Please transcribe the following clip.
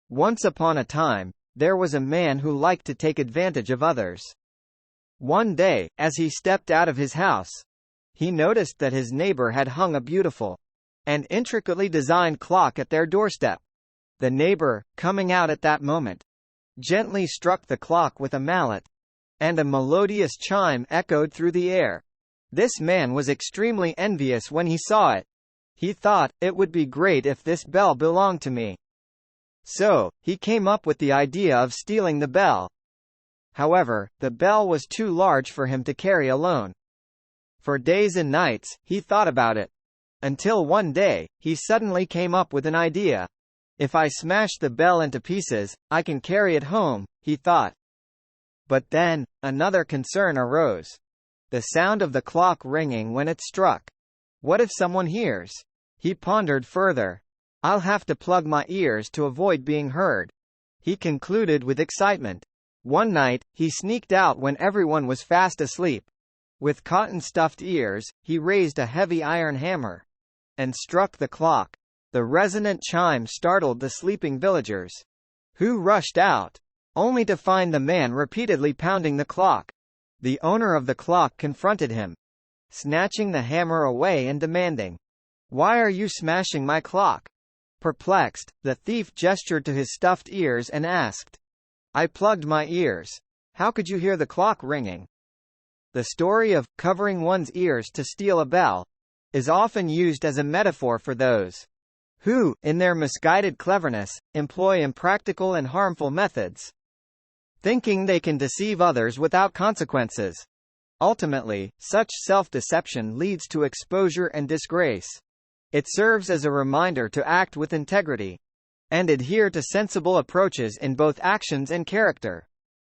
Once upon a time, there was a man who liked to take advantage of others. One day, as he stepped out of his house, he noticed that his neighbor had hung a beautiful and intricately designed clock at their doorstep. The neighbor, coming out at that moment, gently struck the clock with a mallet, and a melodious chime echoed through the air. This man was extremely envious when he saw it. He thought, it would be great if this bell belonged to me. So, he came up with the idea of stealing the bell. However, the bell was too large for him to carry alone. For days and nights, he thought about it. Until one day, he suddenly came up with an idea. If I smash the bell into pieces, I can carry it home, he thought. But then, another concern arose. The sound of the clock ringing when it struck. What if someone hears? He pondered further. I'll have to plug my ears to avoid being heard, he concluded with excitement. One night, he sneaked out when everyone was fast asleep. With cotton-stuffed ears, he raised a heavy iron hammer and struck the clock. The resonant chime startled the sleeping villagers, who rushed out, only to find the man repeatedly pounding the clock. The owner of the clock confronted him, snatching the hammer away and demanding, "Why are you smashing my clock?" Perplexed, the thief gestured to his stuffed ears and asked, "I plugged my ears. How could you hear the clock ringing?" The story of covering one's ears to steal a bell is often used as a metaphor for those who, in their misguided cleverness, employ impractical and harmful methods, thinking they can deceive others without consequences. Ultimately, such self-deception leads to exposure and disgrace. It serves as a reminder to act with integrity and adhere to sensible approaches in both actions and character.